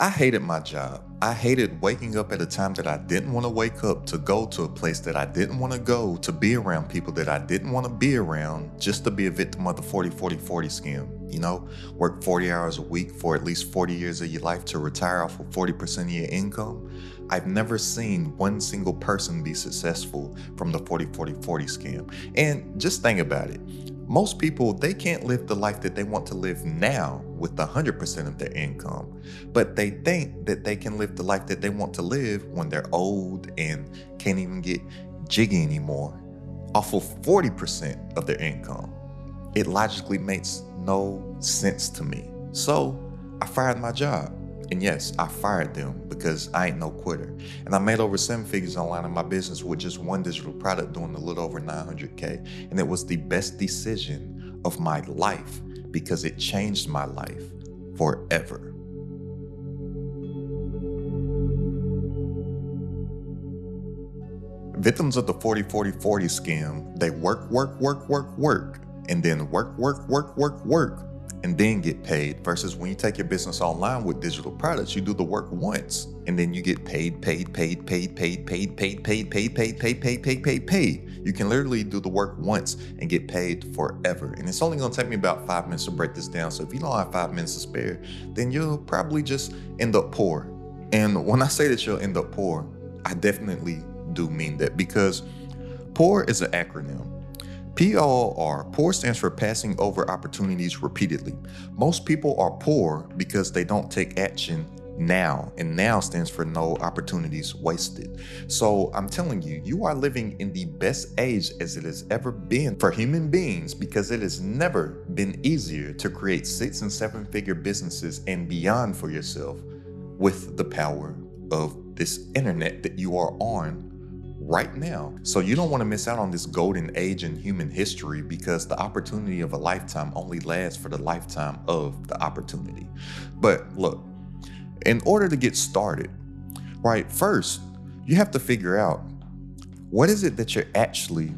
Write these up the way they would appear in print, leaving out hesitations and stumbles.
I hated my job. I hated waking up at a time that I didn't want to wake up, to go to a place that I didn't want to go, to be around people that I didn't want to be around, just to be a victim of the 40-40-40 scam. Work 40 hours a week for at least 40 years of your life to retire off of 40% of your income. I've never seen one single person be successful from the 40-40-40 scam. And just think about it. Most people, they can't live the life that they want to live now with 100% of their income, but they think that they can live the life that they want to live when they're old and can't even get jiggy anymore off of 40% of their income. It logically makes no sense to me. So I fired my job. And yes, I fired them because I ain't no quitter. And I made over 7 figures online in my business with just one digital product, doing a little over 900K. And it was the best decision of my life because it changed my life forever. Victims of the 40-40-40 scam, they work, and then work, and then get paid. Versus when you take your business online with digital products, you do the work once, and then you get paid. You can literally do the work once and get paid forever. And it's only gonna take me about 5 minutes to break this down. So if you don't have 5 minutes to spare, then you'll probably just end up poor. And when I say that you'll end up poor, I definitely do mean that, because POOR is an acronym. POOR, poor stands for passing over opportunities repeatedly. Most people are poor because they don't take action now, and now stands for no opportunities wasted. So I'm telling you, you are living in the best age as it has ever been for human beings, because it has never been easier to create 6- and 7-figure businesses and beyond for yourself with the power of this internet that you are on right now. So you don't want to miss out on this golden age in human history, because the opportunity of a lifetime only lasts for the lifetime of the opportunity. But look, in order to get started, right, first, you have to figure out what is it that you're actually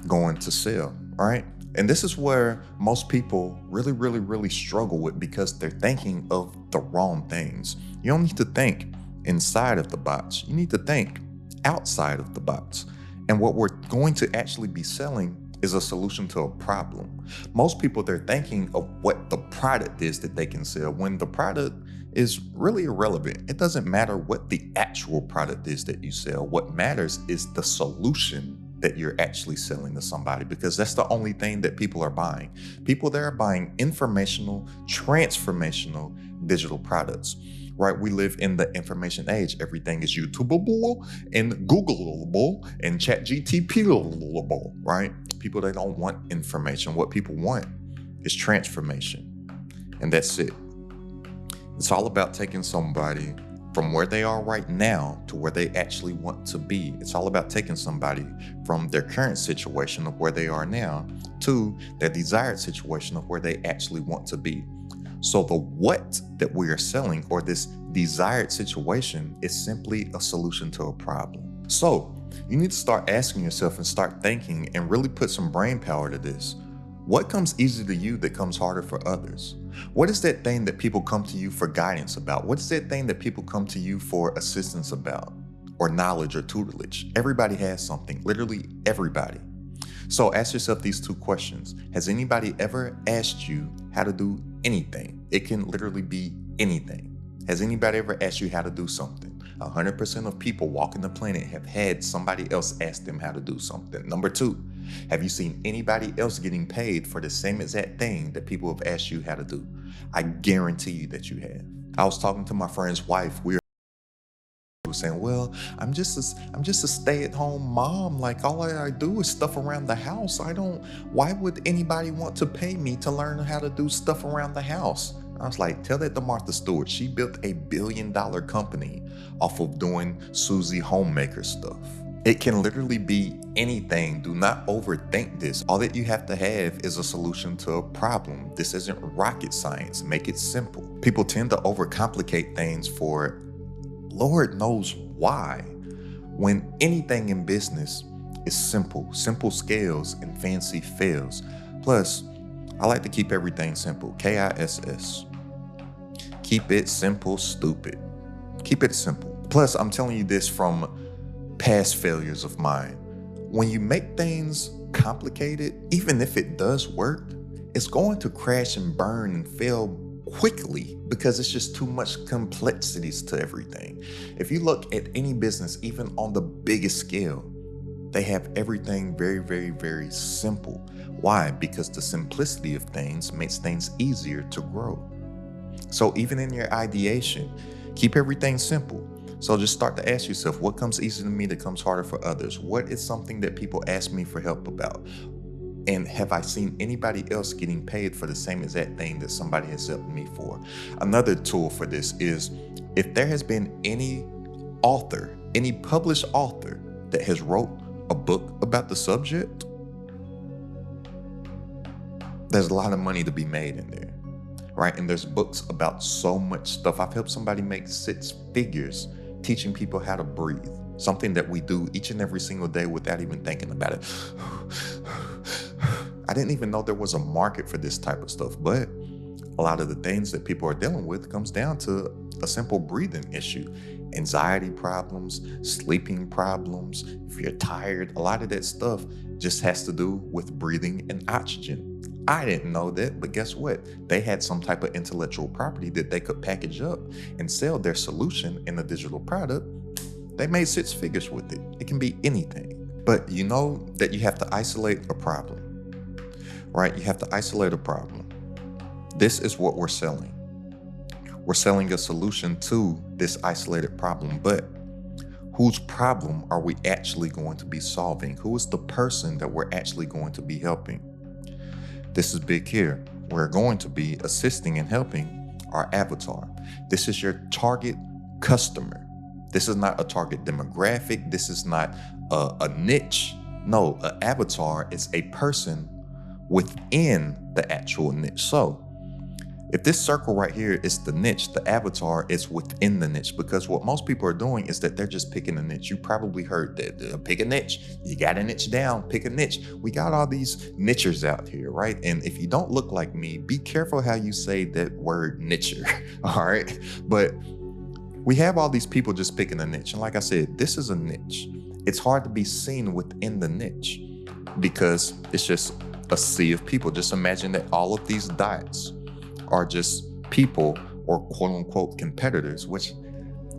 going to sell, right? And this is where most people really struggle with, because they're thinking of the wrong things. You don't need to think inside of the box. You need to think outside of the box. And what we're going to actually be selling is a solution to a problem. Most people, they're thinking of what the product is that they can sell, when the product is really irrelevant. It doesn't matter what the actual product is that you sell. What matters is the solution that you're actually selling to somebody, because that's the only thing that people are buying. People there are buying informational, transformational digital products. Right? We live in the information age. Everything is YouTubeable and Googleable and ChatGPTable, right? People, they don't want information. What people want is transformation. And that's it. It's all about taking somebody from where they are right now to where they actually want to be. It's all about taking somebody from their current situation of where they are now to their desired situation of where they actually want to be. So the what that we are selling, or this desired situation, is simply a solution to a problem. So you need to start asking yourself and start thinking and really put some brain power to this. What comes easy to you that comes harder for others? What is that thing that people come to you for guidance about? What is that thing that people come to you for assistance about, or knowledge or tutelage? Everybody has something, literally everybody. So ask yourself these 2 questions. Has anybody ever asked you how to do anything? It can literally be anything. Has anybody ever asked you how to do something? 100% of people walking the planet have had somebody else ask them how to do something. Number 2, have you seen anybody else getting paid for the same exact thing that people have asked you how to do? I guarantee you that you have. I was talking to my friend's wife. We were saying, well, I'm just a stay-at-home mom. Like, all I do is stuff around the house. Why would anybody want to pay me to learn how to do stuff around the house? I was like, tell that to Martha Stewart. She built a $1 billion company off of doing Susie Homemaker stuff. It can literally be anything. Do not overthink this. All that you have to have is a solution to a problem. This isn't rocket science. Make it simple. People tend to overcomplicate things for Lord knows why, when anything in business is simple scales and fancy fails. Plus, I like to keep everything simple. KISS. Keep it simple, stupid. Keep it simple. Plus, I'm telling you this from past failures of mine. When you make things complicated, even if it does work, it's going to crash and burn and fail quickly because it's just too much complexities to everything. If you look at any business, even on the biggest scale, they have everything very, very, very simple. Why? Because the simplicity of things makes things easier to grow. So even in your ideation, keep everything simple. So just start to ask yourself, what comes easy to me that comes harder for others? What is something that people ask me for help about? And have I seen anybody else getting paid for the same exact thing that somebody has helped me for? Another tool for this is if there has been any author, any published author that has wrote a book about the subject, there's a lot of money to be made in there, right? And there's books about so much stuff. I've helped somebody make 6 figures teaching people how to breathe, something that we do each and every single day without even thinking about it. I didn't even know there was a market for this type of stuff, but a lot of the things that people are dealing with comes down to a simple breathing issue. Anxiety problems, sleeping problems, if you're tired, a lot of that stuff just has to do with breathing and oxygen. I didn't know that, but guess what? They had some type of intellectual property that they could package up and sell their solution in a digital product. They made 6 figures with it. It can be anything. But you know that you have to isolate a problem, right? You have to isolate a problem. This is what we're selling. We're selling a solution to this isolated problem, but whose problem are we actually going to be solving? Who is the person that we're actually going to be helping? This is big here. We're going to be assisting and helping our avatar. This is your target customer. This is not a target demographic. This is not a niche. No, an avatar is a person within the actual niche. So if this circle right here is the niche, the avatar is within the niche, because what most people are doing is that they're just picking a niche. You probably heard that, pick a niche. You got a niche down, pick a niche. We got all these nichers out here, right? And if you don't look like me, be careful how you say that word nicher, all right? But we have all these people just picking a niche. And like I said, this is a niche. It's hard to be seen within the niche because it's just a sea of people. Just imagine that all of these dots are just people or quote unquote competitors, which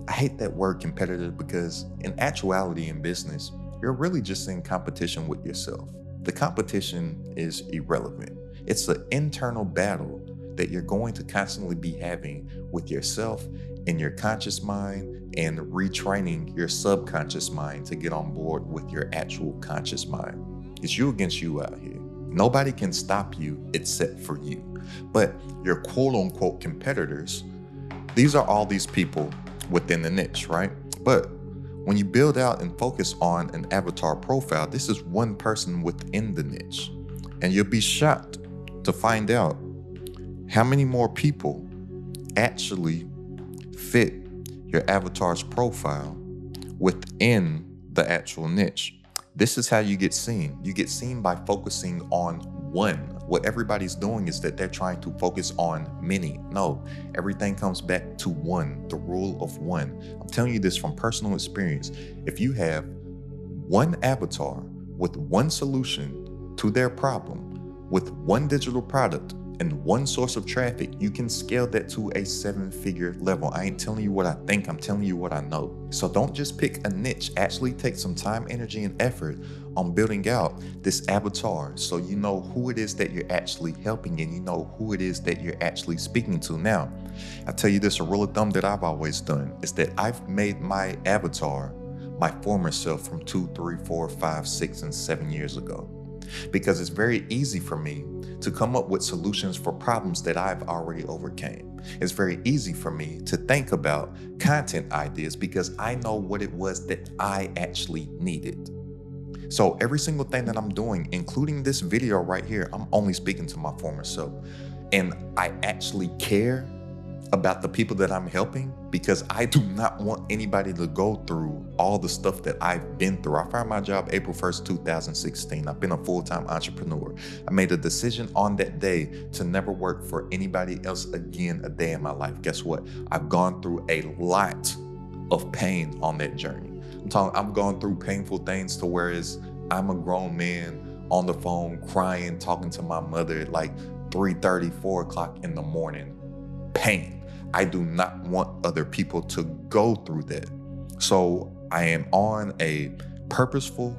I hate that word competitor because in actuality in business, you're really just in competition with yourself. The competition is irrelevant. It's an internal battle that you're going to constantly be having with yourself in your conscious mind and retraining your subconscious mind to get on board with your actual conscious mind. It's you against you out here. Nobody can stop you except for you. But your quote unquote competitors, these are all these people within the niche, right? But when you build out and focus on an avatar profile, this is one person within the niche. And you'll be shocked to find out how many more people actually fit your avatar's profile within the actual niche. This is how you get seen. You get seen by focusing on one. What everybody's doing is that they're trying to focus on many. No, everything comes back to one, the rule of one. I'm telling you this from personal experience. If you have one avatar with one solution to their problem, with one digital product and one source of traffic, you can scale that to a 7-figure level. I ain't telling you what I think, I'm telling you what I know. So don't just pick a niche. Actually take some time, energy, and effort on building out this avatar so you know who it is that you're actually helping and you know who it is that you're actually speaking to. Now, I tell you this, a rule of thumb that I've always done is that I've made my avatar my former self from 2, 3, 4, 5, 6, and 7 years ago. Because it's very easy for me to come up with solutions for problems that I've already overcame. It's very easy for me to think about content ideas because I know what it was that I actually needed. So every single thing that I'm doing, including this video right here, I'm only speaking to my former self. And I actually care about the people that I'm helping, because I do not want anybody to go through all the stuff that I've been through. I found my job April 1st, 2016. I've been a full-time entrepreneur. I made a decision on that day to never work for anybody else again a day in my life. Guess what? I've gone through a lot of pain on that journey. I've gone through painful things to whereas I'm a grown man on the phone crying, talking to my mother at like 3:30, 4 o'clock in the morning. Pain. I do not want other people to go through that. So I am on a purposeful,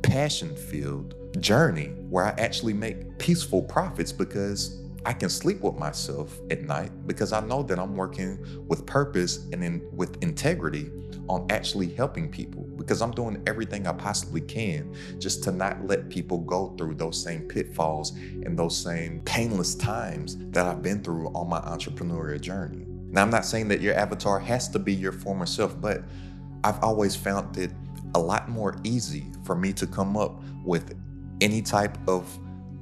passion-filled journey where I actually make peaceful profits because I can sleep with myself at night because I know that I'm working with purpose and with integrity on actually helping people, because I'm doing everything I possibly can just to not let people go through those same pitfalls and those same painless times that I've been through on my entrepreneurial journey. Now, I'm not saying that your avatar has to be your former self, but I've always found it a lot more easy for me to come up with any type of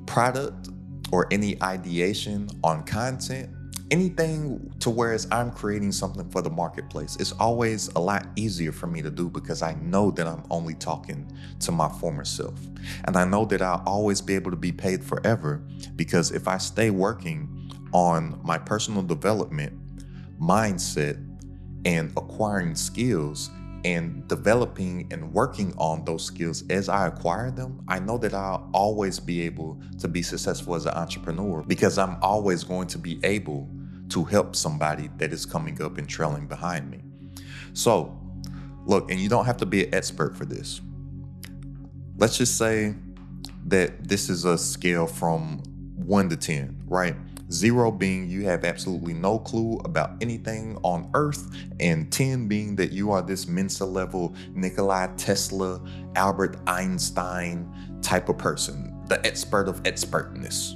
product or any ideation on content, anything to whereas I'm creating something for the marketplace. It's always a lot easier for me to do because I know that I'm only talking to my former self. And I know that I'll always be able to be paid forever, because if I stay working on my personal development mindset and acquiring skills and developing and working on those skills as I acquire them, I know that I'll always be able to be successful as an entrepreneur, because I'm always going to be able to help somebody that is coming up and trailing behind me. So look, and you don't have to be an expert for this. Let's just say that this is a scale from 1 to 10, right? 0 being you have absolutely no clue about anything on earth, and 10 being that you are this Mensa level Nikola Tesla, Albert Einstein type of person, the expert of expertness,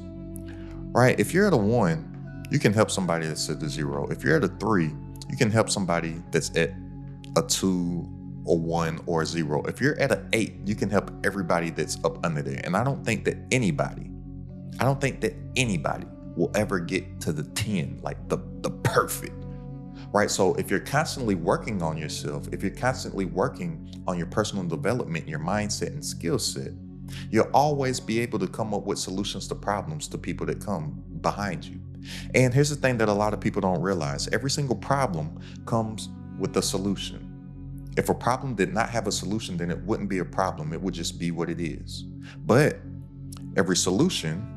right? If you're at a 1, you can help somebody that's at a 0. If you're at a 3, you can help somebody that's at a 2, a 1, or a 0. If you're at an 8, you can help everybody that's up under there. And I don't think that anybody will ever get to the 10, like the perfect, right? So if you're constantly working on yourself, if you're constantly working on your personal development, your mindset and skill set, you'll always be able to come up with solutions to problems to people that come behind you. And here's the thing that a lot of people don't realize. Every single problem comes with a solution. If a problem did not have a solution, then it wouldn't be a problem. It would just be what it is. But every solution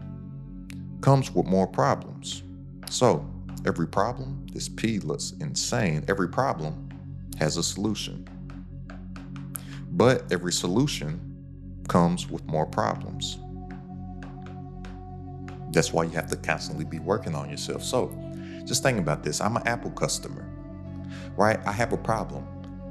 comes with more problems. So every problem, this P looks insane. Every problem has a solution. But every solution comes with more problems. That's why you have to constantly be working on yourself. So just think about this. I'm an Apple customer, right? I have a problem.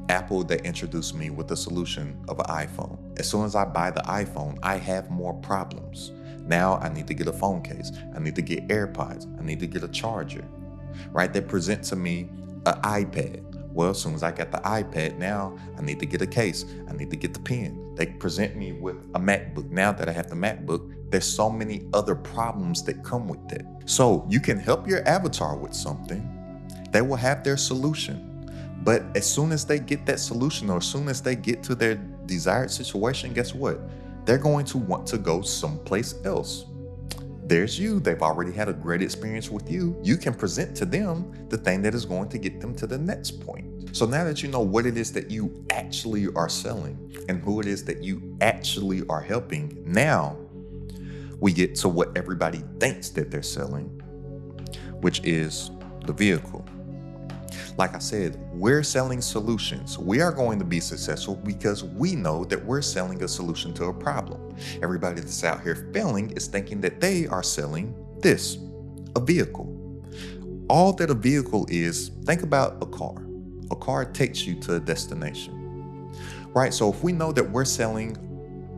Apple, they introduced me with the solution of an iPhone. As soon as I buy the iPhone, I have more problems. Now I need to get a phone case. I need to get AirPods. I need to get a charger, right? They present to me an iPad. Well, as soon as I got the iPad, now I need to get a case. I need to get the pen. They present me with a MacBook. Now that I have the MacBook, there's so many other problems that come with that. So you can help your avatar with something. They will have their solution. But as soon as they get that solution, or as soon as they get to their desired situation, guess what? They're going to want to go someplace else. There's you. They've already had a great experience with you. You can present to them the thing that is going to get them to the next point. So now that you know what it is that you actually are selling and who it is that you actually are helping, now we get to what everybody thinks that they're selling, which is the vehicle. Like I said, we're selling solutions. We are going to be successful because we know that we're selling a solution to a problem. Everybody that's out here failing is thinking that they are selling this, a vehicle. All that a vehicle is, think about a car. A car takes you to a destination, right? So if we know that we're selling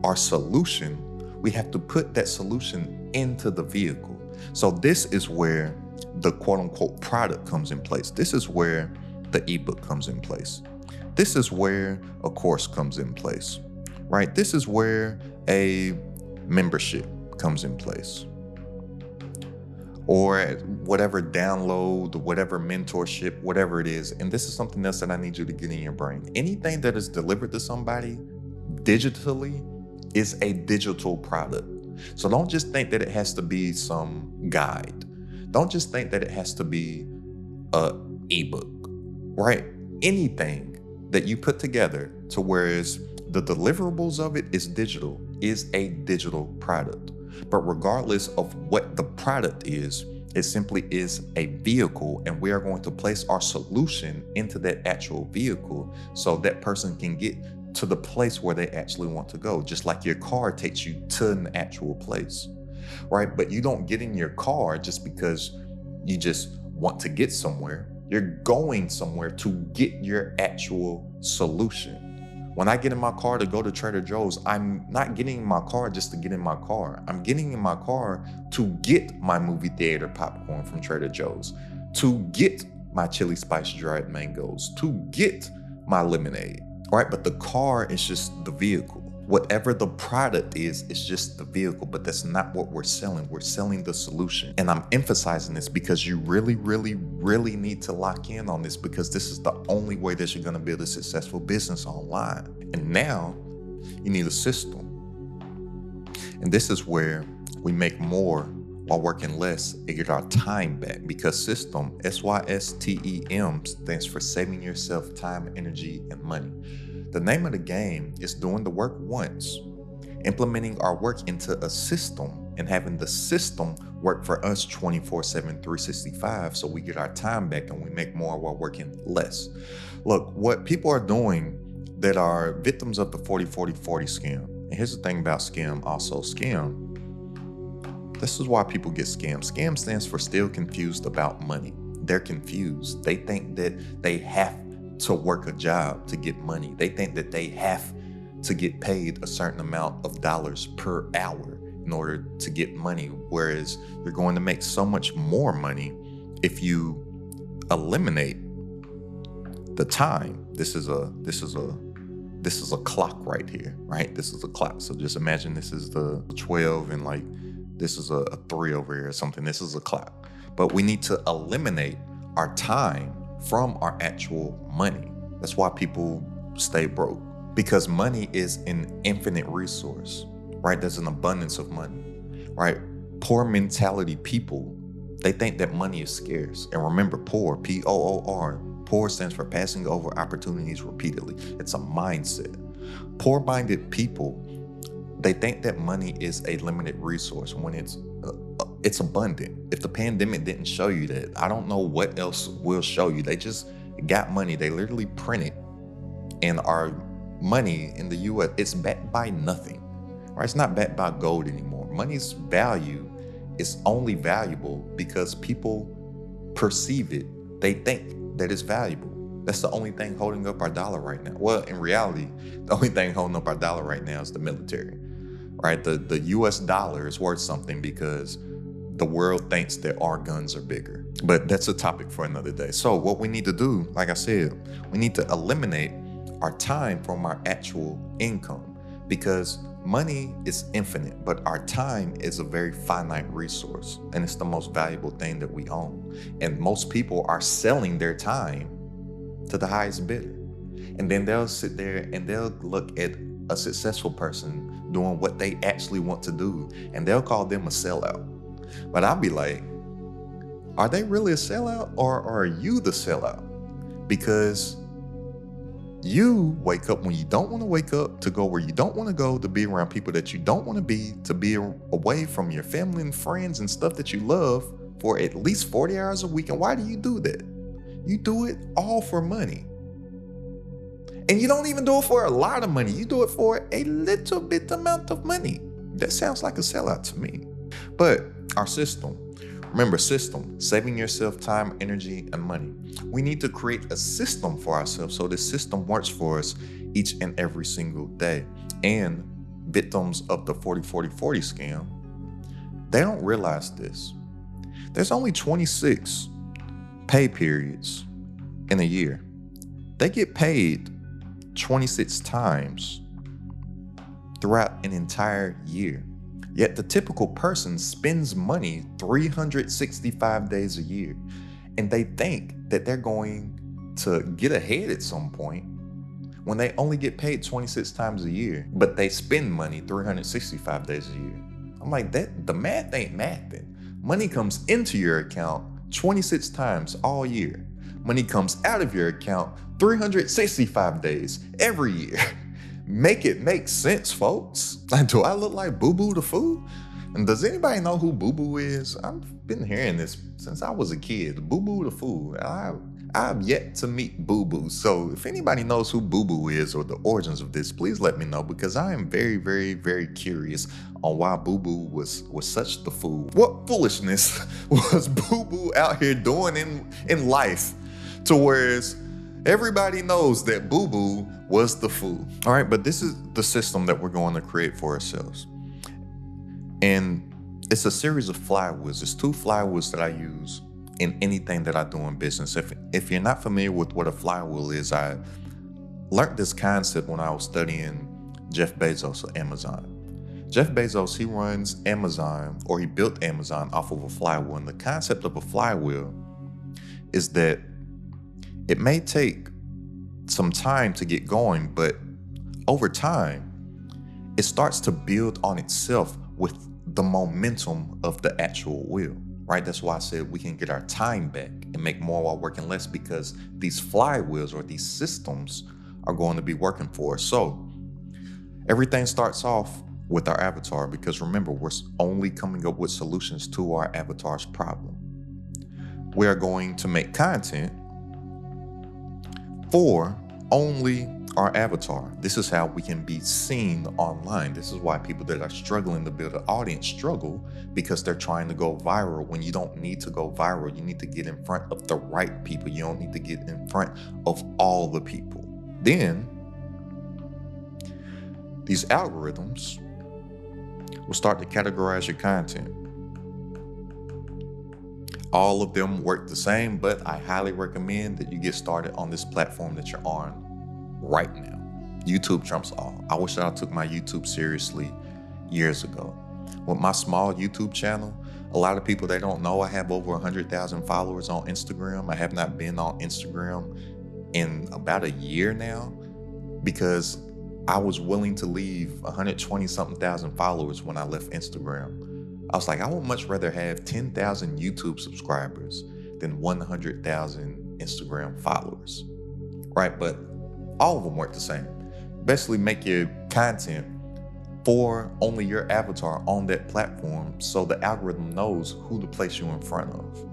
our solution, we have to put that solution into the vehicle. So this is where the quote unquote product comes in place. This is where the ebook comes in place. This is where a course comes in place, right? This is where a membership comes in place. or whatever download, whatever mentorship, whatever it is. And this is something else that I need you to get in your brain. Anything that is delivered to somebody digitally is a digital product. So don't just think that it has to be some guide. Don't just think that it has to be a ebook, right? Anything that you put together to whereas the deliverables of it is digital is a digital product. But regardless of what the product is, it simply is a vehicle, and we are going to place our solution into that actual vehicle so that person can get to the place where they actually want to go, just like your car takes you to an actual place, right? But you don't get in your car just because you just want to get somewhere. You're going somewhere to get your actual solution. When I get in my car to go to Trader Joe's, I'm not getting in my car just to get in my car. I'm getting in my car to get my movie theater popcorn from Trader Joe's, to get my chili spice dried mangoes, to get my lemonade, right? But the car is just the vehicle. Whatever the product is, it's just the vehicle, but that's not what we're selling. We're selling the solution. And I'm emphasizing this because you really, really, really need to lock in on this, because this is the only way that you're gonna build a successful business online. And now you need a system. And this is where we make more while working less and get our time back, because system, SYSTEM, stands for saving yourself time, energy, and money. The name of the game is doing the work once, implementing our work into a system, and having the system work for us 24/7, 365, so we get our time back and we make more while working less. Look, what people are doing that are victims of the 40-40-40 scam, and here's the thing about scam, this is why people get scammed. Scam stands for still confused about money. They're confused. They think that they have to work a job to get money. They think that they have to get paid a certain amount of dollars per hour in order to get money, whereas you're going to make so much more money if you eliminate the time. This is a clock right here, right? This is a clock. So just imagine this is the 12 and like this is a 3 over here or something. This is a clock. But we need to eliminate our time from our actual money. That's why people stay broke, because money is an infinite resource, right? There's an abundance of money, right? Poor mentality people, they think that money is scarce. And remember, poor, P-O-O-R, poor stands for passing over opportunities repeatedly. It's a mindset. Poor-minded people, they think that money is a limited resource when it's abundant. If the pandemic didn't show you that, I don't know what else will show you. They just got money. They literally print it, and our money in the US, it's backed by nothing, right? It's not backed by gold anymore. Money's value is only valuable because people perceive it. They think that it's valuable. That's the only thing holding up our dollar right now. Well, in reality, the only thing holding up our dollar right now is the military, right? The US dollar is worth something because the world thinks that our guns are bigger. But that's a topic for another day. So what we need to do, like I said, we need to eliminate our time from our actual income, because money is infinite, but our time is a very finite resource, and it's the most valuable thing that we own. And most people are selling their time to the highest bidder. And then they'll sit there and they'll look at a successful person doing what they actually want to do, and they'll call them a sellout. But I'll be like, are they really a sellout, or are you the sellout? Because you wake up when you don't want to wake up, to go where you don't want to go, to be around people that you don't want to be away from your family and friends and stuff that you love for at least 40 hours a week. And why do you do that? You do it all for money. And you don't even do it for a lot of money. You do it for a little bit amount of money. That sounds like a sellout to me. But our system, remember, system, saving yourself time, energy, and money. We need to create a system for ourselves so this system works for us each and every single day. And victims of the 40-40-40 scam, they don't realize this. There's only 26 pay periods in a year. They get paid 26 times throughout an entire year. Yet the typical person spends money 365 days a year, and they think that they're going to get ahead at some point when they only get paid 26 times a year, but they spend money 365 days a year. I'm like, that the math ain't mathing. Money comes into your account 26 times all year. Money comes out of your account 365 days every year. Make it make sense, folks. Like, do I look like Boo Boo the Fool? And does anybody know who Boo Boo is? I've been hearing this since I was a kid. Boo Boo the Fool. I've yet to meet Boo Boo. So if anybody knows who Boo Boo is or the origins of this, please let me know, because I am very, very, very curious on why Boo Boo was such the fool. What foolishness was Boo Boo out here doing in life to whereas everybody knows that Boo Boo was the fool. All right, but this is the system that we're going to create for ourselves. And it's a series of flywheels. It's 2 flywheels that I use in anything that I do in business. If you're not familiar with what a flywheel is, I learned this concept when I was studying Jeff Bezos of Amazon. Jeff Bezos, he runs Amazon, or he built Amazon off of a flywheel. And the concept of a flywheel is that it may take some time to get going, but over time, it starts to build on itself with the momentum of the actual wheel, right? That's why I said we can get our time back and make more while working less, because these flywheels or these systems are going to be working for us. So everything starts off with our avatar, because remember, we're only coming up with solutions to our avatar's problem. We are going to make content for only our avatar. This is how we can be seen online. This is why people that are struggling to build an audience struggle, because they're trying to go viral when you don't need to go viral. You need to get in front of the right people. You don't need to get in front of all the people. Then these algorithms will start to categorize your content. All of them work the same, but I highly recommend that you get started on this platform that you're on right now. YouTube trumps all. I wish I took my YouTube seriously years ago. With my small YouTube channel, a lot of people, they don't know I have over 100,000 followers on Instagram. I have not been on Instagram in about a year now, because I was willing to leave 120 something thousand followers when I left Instagram. I was like, I would much rather have 10,000 YouTube subscribers than 100,000 Instagram followers, right? But all of them work the same. Basically, make your content for only your avatar on that platform, so the algorithm knows who to place you in front of.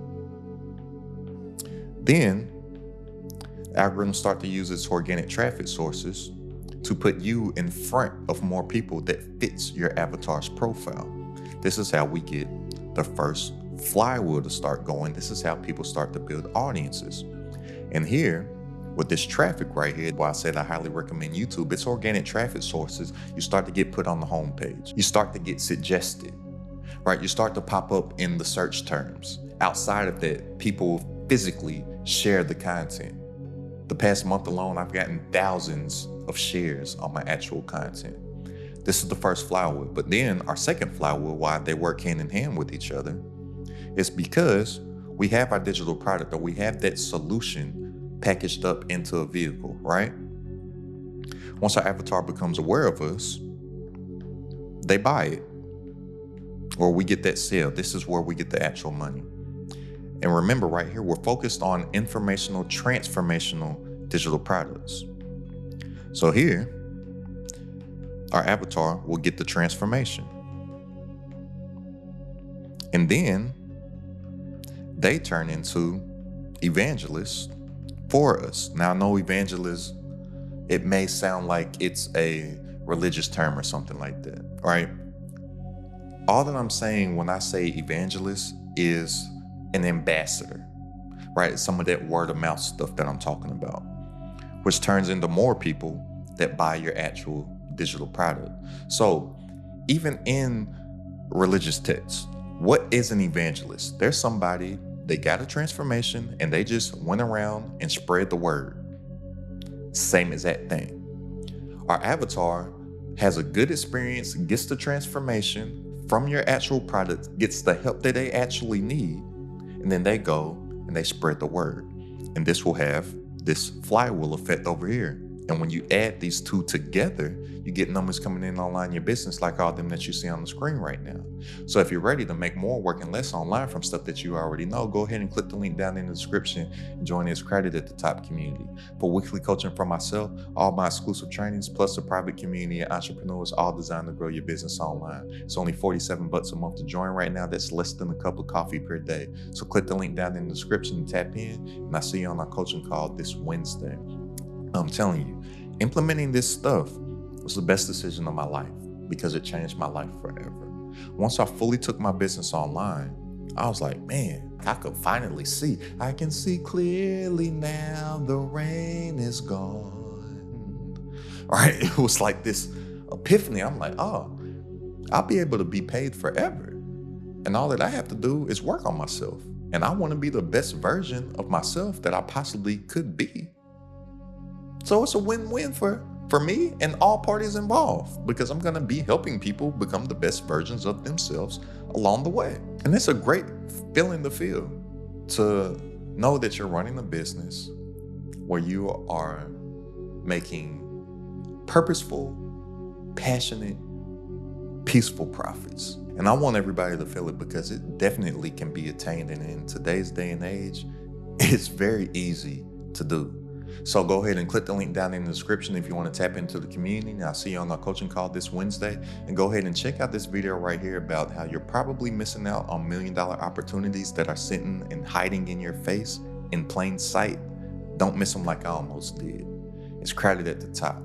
Then, algorithms start to use its organic traffic sources to put you in front of more people that fits your avatar's profile. This is how we get the first flywheel to start going. This is how people start to build audiences. And here, with this traffic right here, why I said I highly recommend YouTube, it's organic traffic sources. You start to get put on the homepage. You start to get suggested, right? You start to pop up in the search terms. Outside of that, people physically share the content. The past month alone, I've gotten thousands of shares on my actual content. This is the first flywheel. But then our second flywheel, why they work hand in hand with each other, is because we have our digital product, or we have that solution packaged up into a vehicle, right? Once our avatar becomes aware of us, they buy it, or we get that sale. This is where we get the actual money. And remember, right here, we're focused on informational, transformational digital products. So here, our avatar will get the transformation. And then they turn into evangelists for us. Now, I know evangelist, it may sound like it's a religious term or something like that, right? All that I'm saying when I say evangelist is an ambassador, right? It's some of that word of mouth stuff that I'm talking about, which turns into more people that buy your actual digital product. So even in religious texts, what is an evangelist? There's somebody, they got a transformation and they just went around and spread the word. Same as that thing. Our avatar has a good experience, gets the transformation, from your actual product gets the help that they actually need, and then they go and they spread the word. And this will have this flywheel effect over here. And when you add these two together, you get numbers coming in online in your business like all them that you see on the screen right now. So if you're ready to make more working less online from stuff that you already know, go ahead and click the link down in the description and join this Credit at the Top community. For weekly coaching from myself, all my exclusive trainings, plus a private community of entrepreneurs, all designed to grow your business online. It's only $47 a month to join right now. That's less than a cup of coffee per day. So click the link down in the description and tap in, and I'll see you on our coaching call this Wednesday. I'm telling you, implementing this stuff was the best decision of my life because it changed my life forever. Once I fully took my business online, I was like, man, I could finally see. I can see clearly now, the rain is gone. Right? It was like this epiphany. I'm like, oh, I'll be able to be paid forever. And all that I have to do is work on myself. And I want to be the best version of myself that I possibly could be. So it's a win-win for me and all parties involved, because I'm going to be helping people become the best versions of themselves along the way. And it's a great feeling to feel, to know that you're running a business where you are making purposeful, passionate, peaceful profits. And I want everybody to feel it because it definitely can be attained. And in today's day and age, it's very easy to do. So go ahead and click the link down in the description if you want to tap into the community. And I'll see you on our coaching call this Wednesday. And go ahead and check out this video right here about how you're probably missing out on $1 million opportunities that are sitting and hiding in your face in plain sight. Don't miss them like I almost did. It's Credit at the Top.